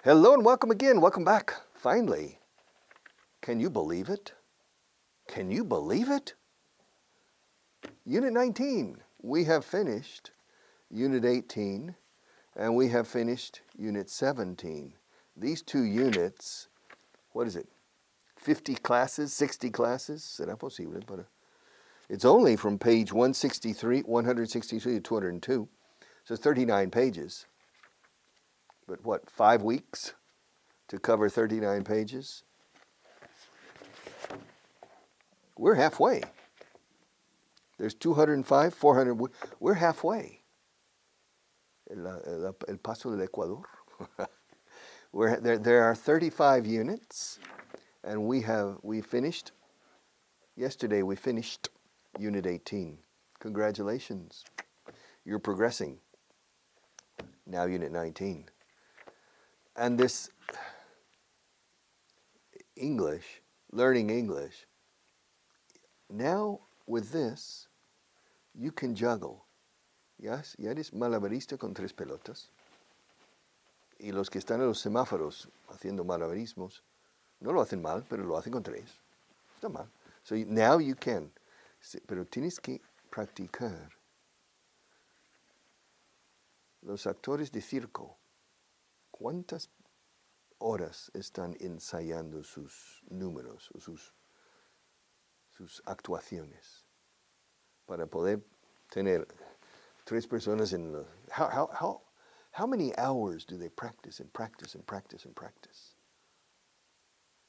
Hello and welcome again. Welcome back. Finally. Can you believe it? Can you believe it? Unit 19. We have finished Unit 18 and we have finished Unit 17. These 2 units, what is it? 50 classes, 60 classes? ¿Será posible? But it's only from page 163 to 202. So it's 39 pages. But what, 5 weeks to cover 39 pages? We're halfway. There's 205, 400. We're halfway. El paso del Ecuador. There are 35 units, and we finished. Yesterday we finished Unit 18. Congratulations. You're progressing. Now Unit 19. And this English, learning English, now with this, you can juggle. Yes, ya eres malabarista con 3 pelotas. Y los que están en los semáforos haciendo malabarismos, no lo hacen mal, pero lo hacen con 3. Está mal. So now you can. Pero tienes que practicar. Los actores de circo, ¿cuántas horas están ensayando sus números o sus actuaciones para poder tener 3 personas en los... How many hours do they practice and practice and practice and practice?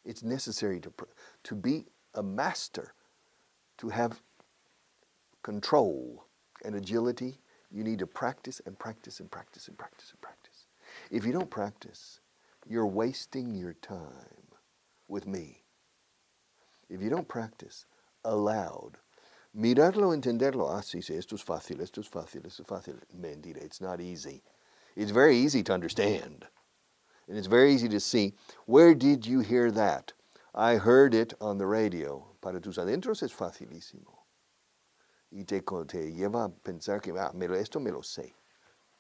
It's necessary to be a master, to have control and agility. You need to practice and practice and practice and practice and practice. If you don't practice, you're wasting your time with me. If you don't practice aloud, mirarlo, entenderlo, sí, esto es fácil, esto es fácil, esto es fácil. Mentira, it's not easy. It's very easy to understand. And it's very easy to see, where did you hear that? I heard it on the radio. Para tus adentros es facilísimo. Y te lleva a pensar que esto me lo sé.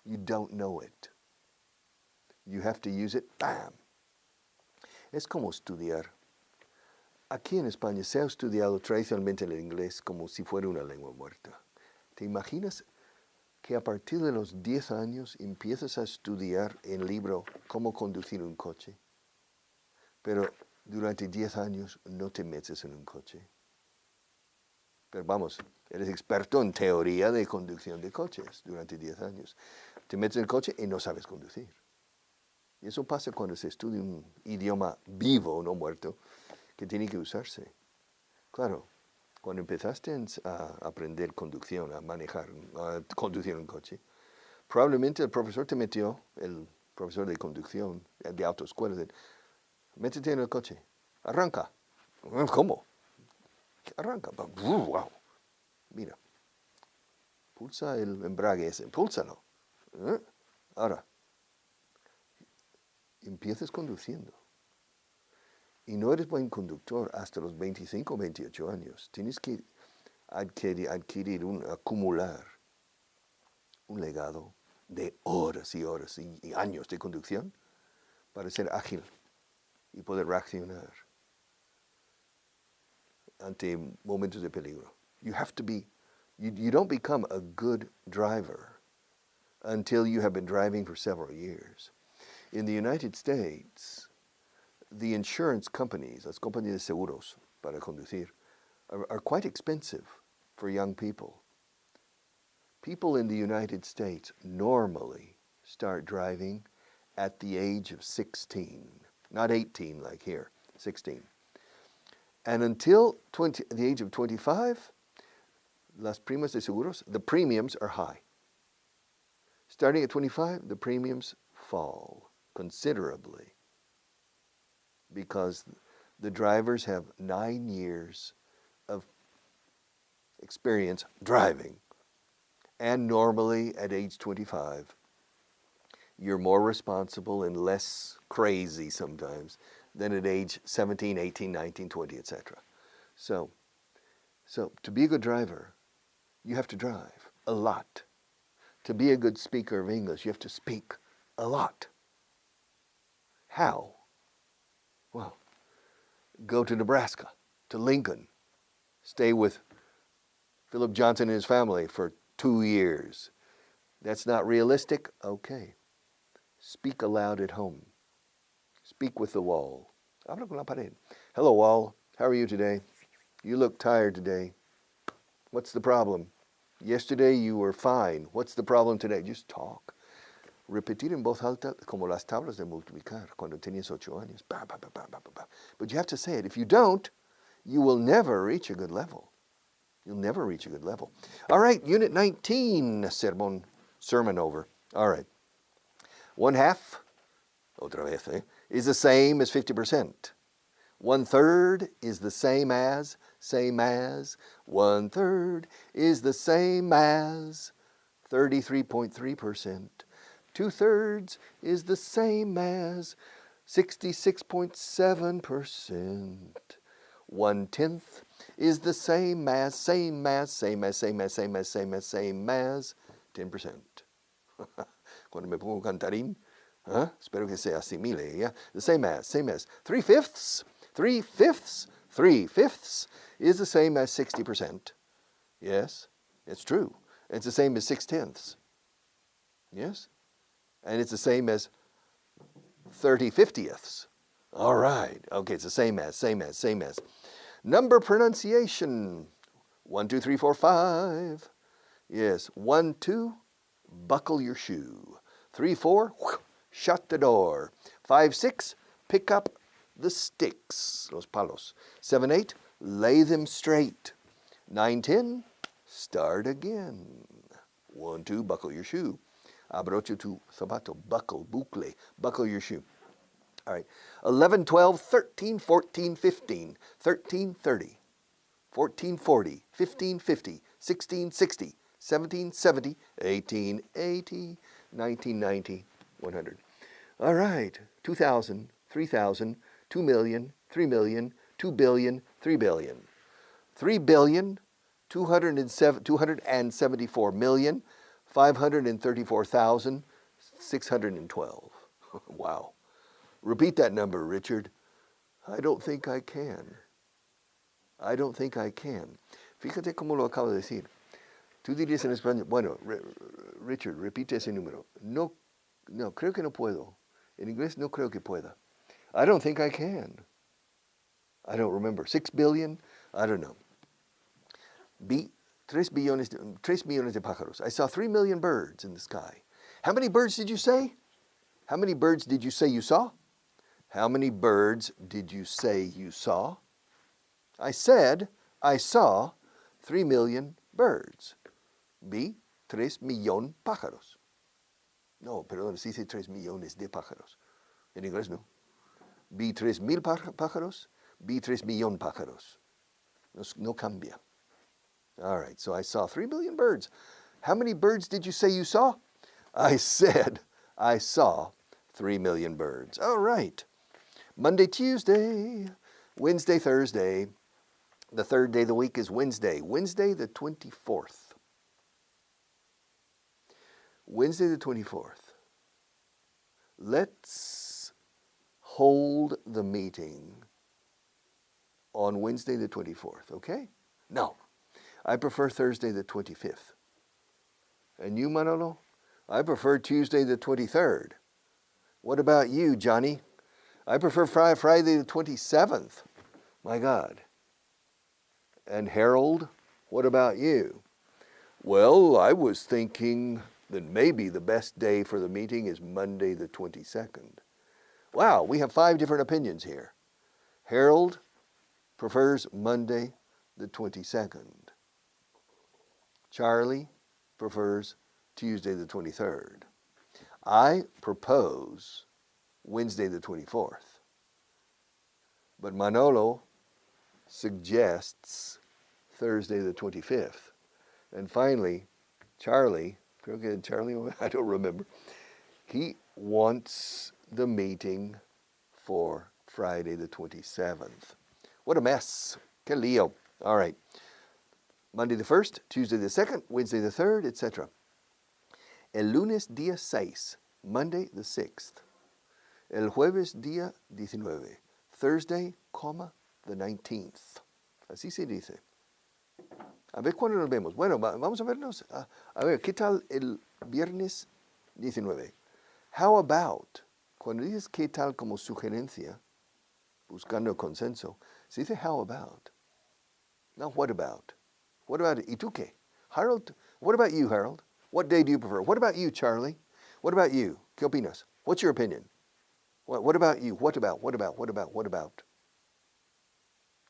You don't know it. You have to use it, bam. Es como estudiar. Aquí en España se ha estudiado tradicionalmente el inglés como si fuera una lengua muerta. ¿Te imaginas que a partir de los 10 años empiezas a estudiar en libro cómo conducir un coche? Pero durante 10 años no te metes en un coche. Pero vamos, eres experto en teoría de conducción de coches durante 10 años. Te metes en el coche y no sabes conducir. Y eso pasa cuando se estudia un idioma vivo, no muerto, que tiene que usarse. Claro, cuando empezaste a aprender conducción, a manejar, a conducir un coche, probablemente el profesor te metió, el profesor de conducción, de autoescuela, métete en el coche, arranca. ¿Cómo? Arranca. Wow. Mira, pulsa el embrague ese, púlsalo. Ahora, empiezas conduciendo. Y no eres buen conductor hasta los 25 o 28 años. Tienes que acumular un legado de horas y horas y años de conducción para ser ágil y poder reaccionar ante momentos de peligro. You have to be, you don't become a good driver until you have been driving for several years. In the United States, the insurance companies, las compañías de seguros para conducir, are quite expensive for young people. People in the United States normally start driving at the age of 16, not 18 like here, 16. And until the age of 25, las primas de seguros, the premiums are high. Starting at 25, the premiums fall considerably because the drivers have 9 years of experience driving. And normally at age 25, you're more responsible and less crazy sometimes than at age 17, 18, 19, 20, etc. So to be a good driver, you have to drive a lot. To be a good speaker of English, you have to speak a lot. How? Well, go to Nebraska, to Lincoln. Stay with Philip Johnson and his family for 2 years. That's not realistic? Okay. Speak aloud at home. Speak with the wall. Habla con la pared. Hello, wall. How are you today? You look tired today. What's the problem? Yesterday you were fine. What's the problem today? Just talk. Repetir en voz alta como las tablas de multiplicar cuando tenías 8 años. Ba, ba, ba, ba, ba, ba. But you have to say it. If you don't, you will never reach a good level. You'll never reach a good level. All right, Unit 19, sermon over. All right. 1/2, otra vez, is the same as 50%. 1/3 is the same as. 1/3 is the same as 33.3%. 2/3 is the same as 66.7%. 1/10 is the same as 10%. Cuando me pongo cantarín, espero que se asimile, yeah? The same as. 3/5 is the same as 60%. Yes, it's true. It's the same as 6/10. Yes? And it's the same as 30/50. All right. Okay, it's the same as. Number pronunciation. 1, 2, 3, 4, 5. Yes. 1, 2, buckle your shoe. 3, 4, shut the door. 5, 6, pick up the sticks, los palos. 7, 8, lay them straight. 9, 10, start again. 1, 2, buckle your shoe. Abrocha tu zapato, buckle your shoe. All right. 11, 12, 13, 14, 15, 13, 30, 14, 40, 15, 50, 16, 60, 17, 70, 18, 80, 19, 90, 100. All right. 2,000, 3,000, 2 million, 3 million, 2 billion, 3 billion. 3 billion, 274 million, 534,612. Wow. Repeat that number, Richard. I don't think I can. Fíjate cómo lo acabo de decir. Tú dirías en español, bueno, Richard, repite ese número. No, creo que no puedo. En inglés no creo que pueda. I don't think I can. I don't remember. 6 billion? I don't know. 3 millones de pájaros. I saw 3 million birds in the sky. How many birds did you say? How many birds did you say you saw? How many birds did you say you saw? I said I saw 3 million birds. Vi 3 millón pájaros. No, perdón, se dice 3 millones de pájaros. En inglés no. Vi 3,000 pájaros. Vi 3 millón pájaros. No cambia. All right, so I saw 3 million birds. How many birds did you say you saw? I said I saw 3 million birds. All right. Monday, Tuesday, Wednesday, Thursday. The third day of the week is Wednesday. Wednesday the 24th. Wednesday the 24th. Let's hold the meeting on Wednesday the 24th, okay? No. I prefer Thursday the 25th. And you, Manolo? I prefer Tuesday the 23rd. What about you, Johnny? I prefer Friday the 27th. My God. And Harold, what about you? Well, I was thinking that maybe the best day for the meeting is Monday the 22nd. Wow, we have 5 different opinions here. Harold prefers Monday the 22nd. Charlie prefers Tuesday the 23rd. I propose Wednesday the 24th. But Manolo suggests Thursday the 25th. And finally, Charlie, I don't remember, he wants the meeting for Friday the 27th. What a mess. Que lío. All right. Monday the 1st, Tuesday the 2nd, Wednesday the 3rd, etc. El lunes día 6, Monday the 6th. El jueves día 19. Thursday, the 19th. Así se dice. A ver cuándo nos vemos. Bueno, vamos a vernos. A ver, ¿qué tal el viernes 19? How about, cuando dices qué tal como sugerencia, buscando consenso, se dice how about. Now, what about? What about, ¿y tú qué? Harold, what about you, Harold? What day do you prefer? What about you, Charlie? What about you? ¿Qué opinas? What's your opinion? What about you? What about?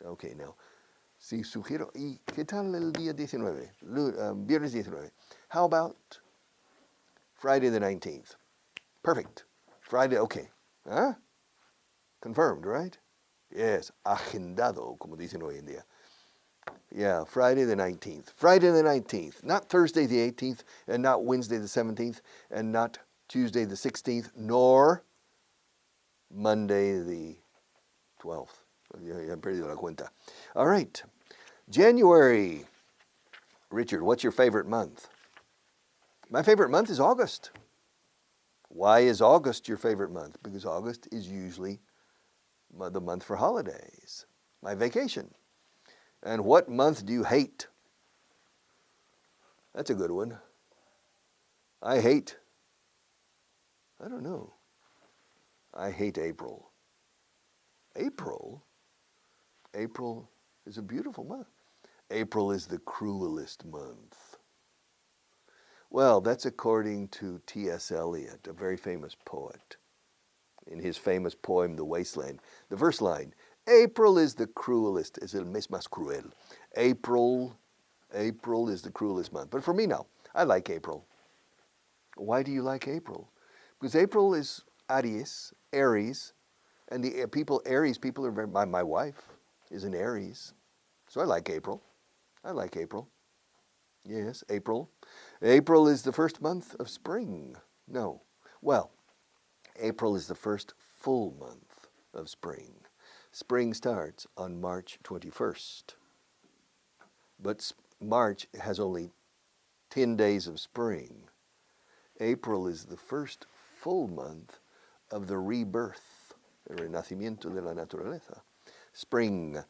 Okay, now, si sugiero, ¿y qué tal el día 19? Viernes 19. How about Friday the 19th? Perfect. Friday, okay. Huh? Confirmed, right? Yes, agendado, como dicen hoy en día. Yeah, Friday the 19th. Friday the 19th. Not Thursday the 18th, and not Wednesday the 17th, and not Tuesday the 16th, nor Monday the 12th. Ya he perdido la cuenta. All right. January. Richard, what's your favorite month? My favorite month is August. Why is August your favorite month? Because August is usually the month for holidays, my vacation. And what month do you hate? That's a good one. I don't know. I hate April. April? April is a beautiful month. April is the cruelest month. Well, that's according to T.S. Eliot, a very famous poet. In his famous poem, The Wasteland, the first line, April is the cruelest, es el mes más cruel. April is the cruelest month. But for me, no. I like April. Why do you like April? Because April is Aries, and the Aries people are very, my wife is an Aries. So I like April. Yes, April. April is the first month of spring. No. Well, April is the first full month of spring. Spring starts on March 21st. But March has only 10 days of spring. April is the first full month of the rebirth, el renacimiento de la naturaleza. Spring.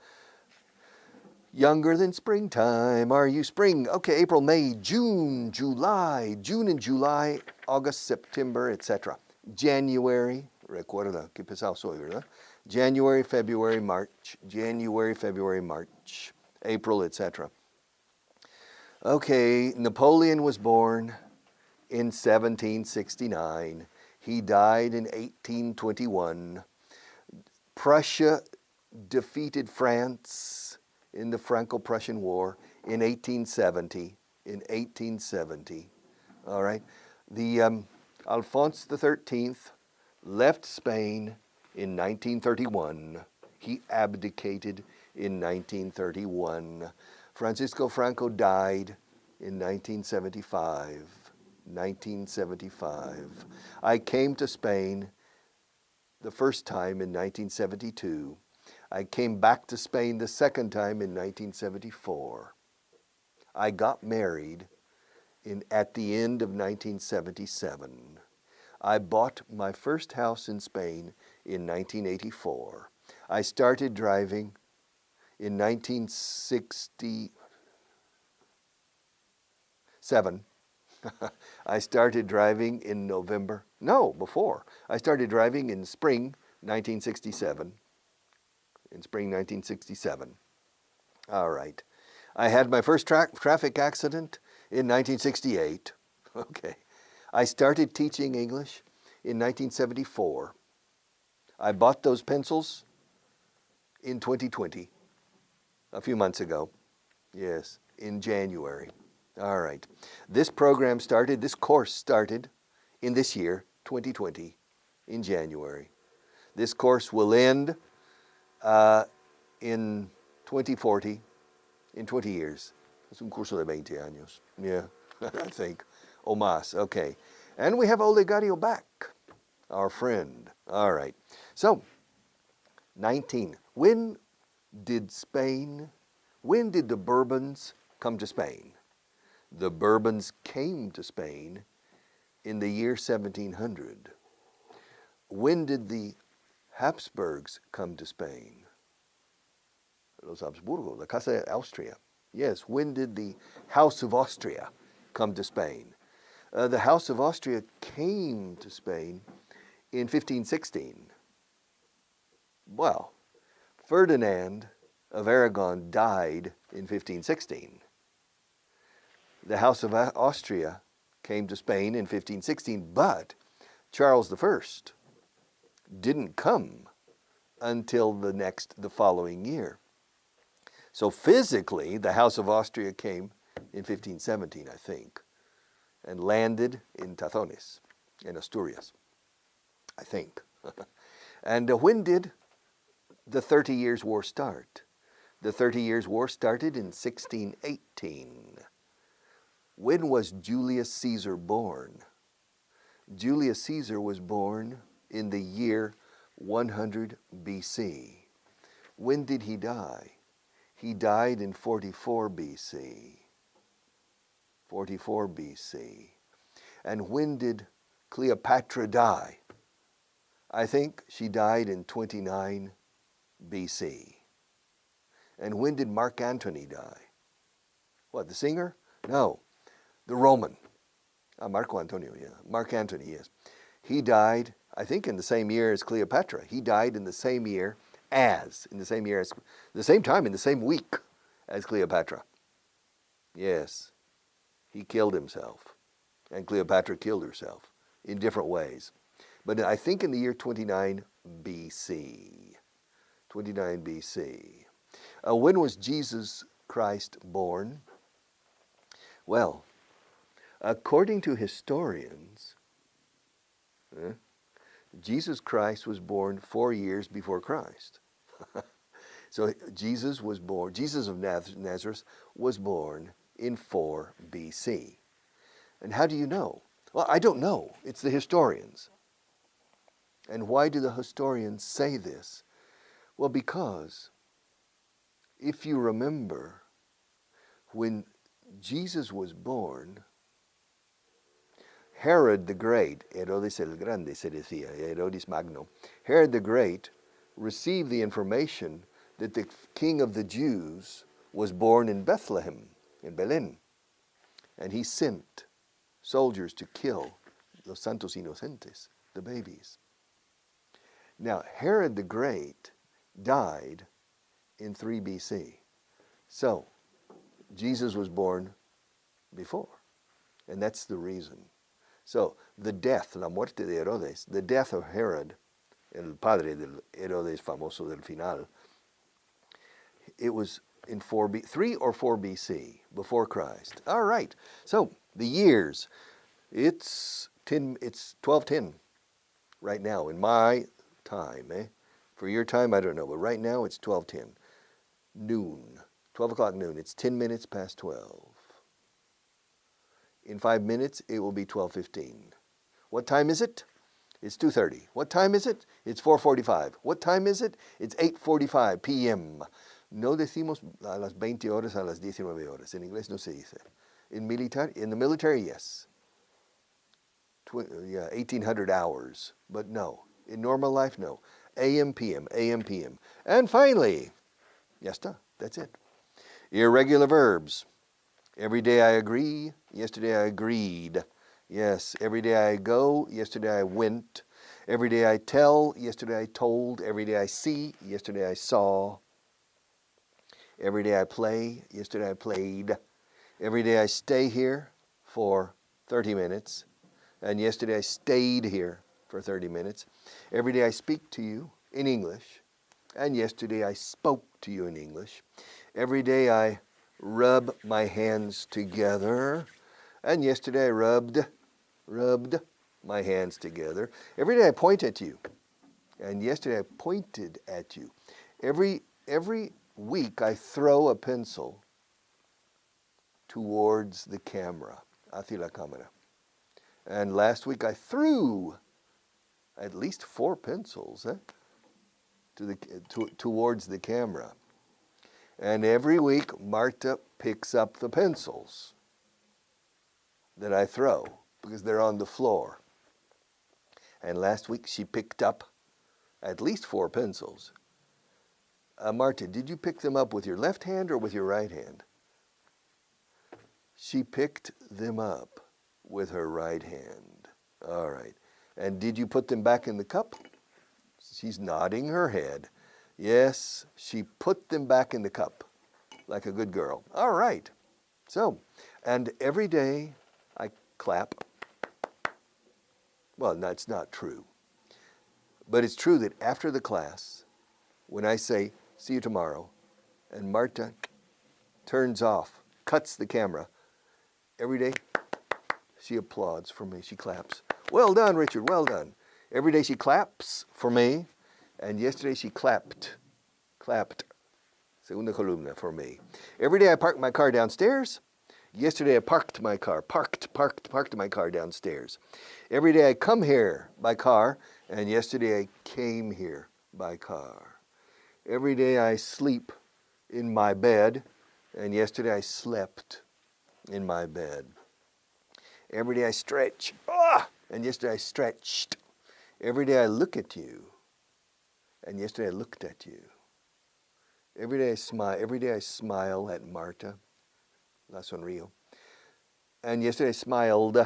Younger than springtime, are you spring? Okay, April, May, June, July, June and July, August, September, etc. January, recuerda que pesado soy, ¿verdad? January, February, March, April, etc. Okay, Napoleon was born in 1769. He died in 1821. Prussia defeated France in the Franco-Prussian War in 1870. All right. The Alphonse XIII left Spain in 1931. He abdicated in 1931. Francisco Franco died in 1975. I came to Spain the first time in 1972. I came back to Spain the second time in 1974. I got married at the end of 1977. I bought my first house in Spain in 1984. I started driving in 1967. I started driving in before. I started driving in spring 1967. All right. I had my first traffic accident in 1968. Okay. I started teaching English in 1974. I bought those pencils in 2020, a few months ago. Yes, in January. All right. This course started in this year, 2020, in January. This course will end in 2040, in 20 years. Es un curso de 20 años. Yeah, I think. O más, okay. And we have Olegario back, our friend. All right. So, 19. When did the Bourbons come to Spain? The Bourbons came to Spain in the year 1700. when did the Habsburgs come to Spain? Los Habsburgos, la Casa de Austria. Yes, when did the House of Austria come to Spain? The House of Austria came to Spain in 1516. Well, Ferdinand of Aragon died in 1516. The House of Austria came to Spain in 1516, but Charles I didn't come until the following year. So physically, the House of Austria came in 1517, I think, and landed in Tazones, in Asturias, I think. And when did the 30 Years' War start? The 30 Years' War started in 1618. When was Julius Caesar born? Julius Caesar was born in the year 100 BC. When did he die? He died in 44 BC. 44 BC. And when did Cleopatra die? I think she died in 29 BC. And when did Mark Antony die? What, the singer? No, the Roman. Marco Antonio, yeah. Mark Antony, yes. He died, I think, in the same year as Cleopatra. He died in the same time, in the same week as Cleopatra. Yes, he killed himself, and Cleopatra killed herself in different ways. But I think in the year 29 BC. 29 BC. When was Jesus Christ born? Well, according to historians, Jesus Christ was born 4 years before Christ. So Jesus of Nazareth was born in 4 BC. And how do you know? Well, I don't know. It's the historians. And why do the historians say this? Well, because if you remember, when Jesus was born, Herod the Great, Herodes el Grande se decía, Herodes Magno, Herod the Great received the information that the King of the Jews was born in Bethlehem, in Belén. And he sent soldiers to kill los santos inocentes, the babies. Now, Herod the Great died in 3 BC. So, Jesus was born before. And that's the reason. So, the death, la muerte de Herodes, the death of Herod, el padre del Herodes famoso del final, it was in 3 or 4 BC, before Christ. All right. So, the years, it's 12:10 right now in my time. For your time, I don't know, but right now it's 12:10. Noon, 12 o'clock noon. It's 10 minutes past 12. In 5 minutes, it will be 12:15. What time is it? It's 2:30. What time is it? It's 4:45. What time is it? It's 8:45 p.m. No decimos a las 20 horas, a las 19 horas. En inglés no se dice. In the military, yes. 1800 hours. But no. In normal life, no. AM, PM, AM, PM. And finally, ya está. That's it. Irregular verbs. Every day I agree. Yesterday I agreed. Yes. Every day I go. Yesterday I went. Every day I tell. Yesterday I told. Every day I see. Yesterday I saw. Every day I play. Yesterday I played. Every day I stay here for 30 minutes. And yesterday I stayed here for 30 minutes. Every day I speak to you in English. And yesterday I spoke to you in English. Every day I rub my hands together. And yesterday I rubbed my hands together. Every day I point at you. And yesterday I pointed at you. Every week I throw a pencil towards the camera, hacia la cámara. And last week I threw at least 4 pencils towards the camera. And every week Marta picks up the pencils that I throw because they're on the floor. And last week she picked up at least 4 pencils. Marta, did you pick them up with your left hand or with your right hand? She picked them up with her right hand. All right. And did you put them back in the cup? She's nodding her head. Yes, she put them back in the cup like a good girl. All right. So, and every day I clap. Well, that's not true. But it's true that after the class, when I say, see you tomorrow, and Marta turns off, cuts the camera, every day she applauds for me. She claps. Well done, Richard, well done. Every day she claps for me, and yesterday she clapped, segunda columna for me. Every day I park my car downstairs. Yesterday I parked my car downstairs. Every day I come here by car, and yesterday I came here by car. Every day I sleep in my bed, and yesterday I slept in my bed. Every day I stretch, and yesterday I stretched. Every day I look at you, and yesterday I looked at you. Every day I smile at Marta, la sonrío. And yesterday I smiled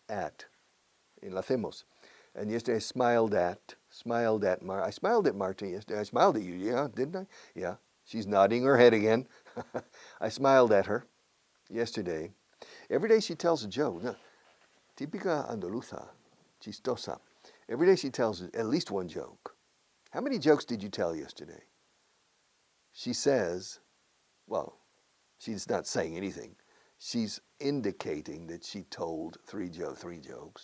at, in la hacemos. And yesterday I smiled at Marta. I smiled at Marta yesterday. I smiled at you, yeah, didn't I? Yeah. She's nodding her head again. I smiled at her yesterday. Every day she tells a joke. Típica andaluza, chistosa. Every day she tells at least one joke. How many jokes did you tell yesterday? She says, well, she's not saying anything. She's indicating that she told three jokes.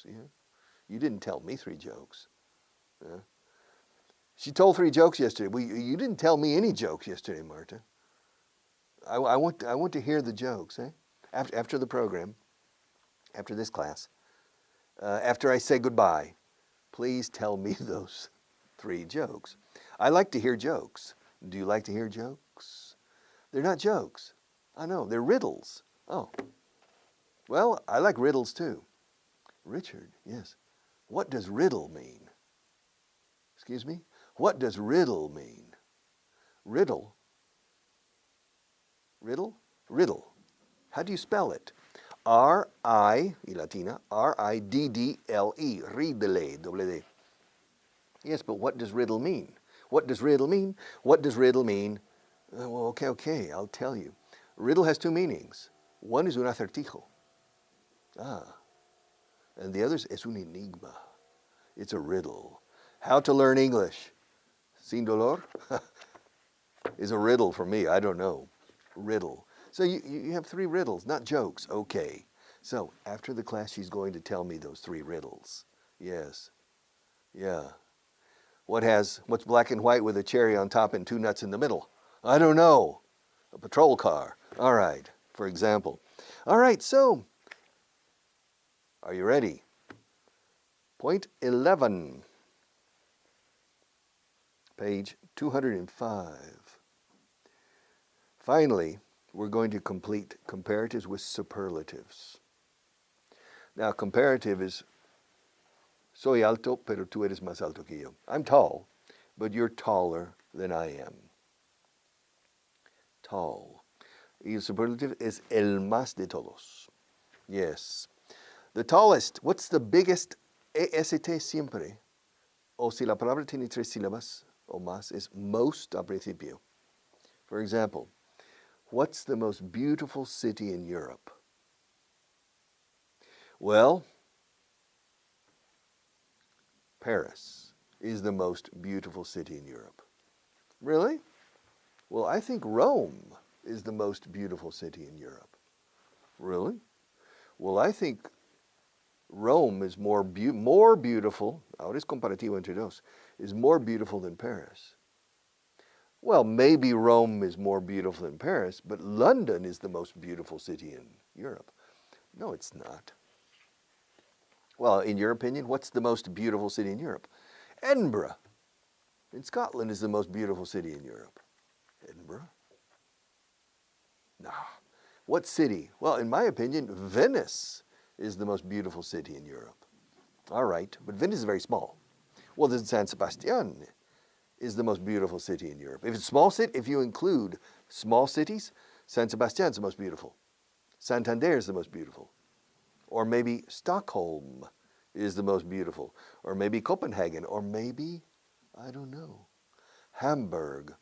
Yeah? You didn't tell me 3 jokes. Yeah? She told 3 jokes yesterday. You didn't tell me any jokes yesterday, Marta. I want to hear the jokes. Eh? After the program, after this class, after I say goodbye, please tell me those 3 jokes. I like to hear jokes. Do you like to hear jokes? They're not jokes. I know, they're riddles. Oh, well, I like riddles too. Richard, yes. What does riddle mean? Excuse me? What does riddle mean? Riddle? Riddle? Riddle. How do you spell it? R-I, y latina, R-I-D-D-L-E, ridele, double D. Yes, but what does riddle mean? What does riddle mean? What does riddle mean? Well, okay, I'll tell you. Riddle has 2 meanings. One is un acertijo. And the other es un enigma. It's a riddle. How to learn English sin dolor is a riddle for me. I don't know. Riddle. So you have 3 riddles, not jokes. Okay. So after the class, she's going to tell me those 3 riddles. Yes. Yeah. What's black and white with a cherry on top and 2 nuts in the middle? I don't know. A patrol car. All right, for example. All right, so are you ready? Point 11, page 205. Finally, we're going to complete comparatives with superlatives. Now, comparative is soy alto, pero tú eres más alto que yo. I'm tall, but you're taller than I am. Tall. Y el superlative is el más de todos. Yes. The tallest, what's the biggest? EST siempre. O si la palabra tiene 3 sílabas o más, es most al principio. For example, what's the most beautiful city in Europe? Well, Paris is the most beautiful city in Europe. Really? Well, I think Rome is the most beautiful city in Europe. Really? Well, I think Rome is more beautiful, ahora es comparativo entre dos, is more beautiful than Paris. Well, maybe Rome is more beautiful than Paris, but London is the most beautiful city in Europe. No, it's not. Well, in your opinion, what's the most beautiful city in Europe? Edinburgh in Scotland is the most beautiful city in Europe. Edinburgh? Nah. What city? Well, in my opinion, Venice is the most beautiful city in Europe. All right, but Venice is very small. Well, then San Sebastian is the most beautiful city in Europe. If it's small city, if you include small cities, San Sebastian is the most beautiful. Santander is the most beautiful. Or maybe Stockholm is the most beautiful. Or maybe Copenhagen. Or maybe, I don't know, Hamburg.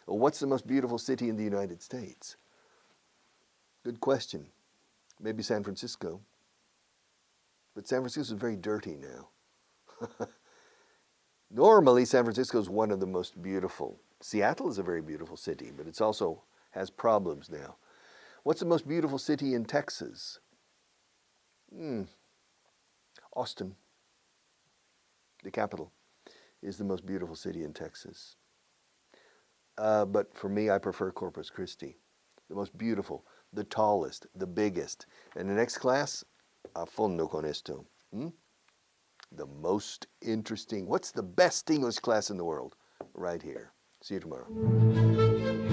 Well, what's the most beautiful city in the United States? Good question. Maybe San Francisco. But San Francisco is very dirty now. Normally, San Francisco is one of the most beautiful. Seattle is a very beautiful city, but it also has problems now. What's the most beautiful city in Texas? Austin, the capital, is the most beautiful city in Texas. But for me, I prefer Corpus Christi, the most beautiful, the tallest, the biggest. And the next class, a fondo con esto. The most interesting, what's the best English class in the world? Right here. See you tomorrow.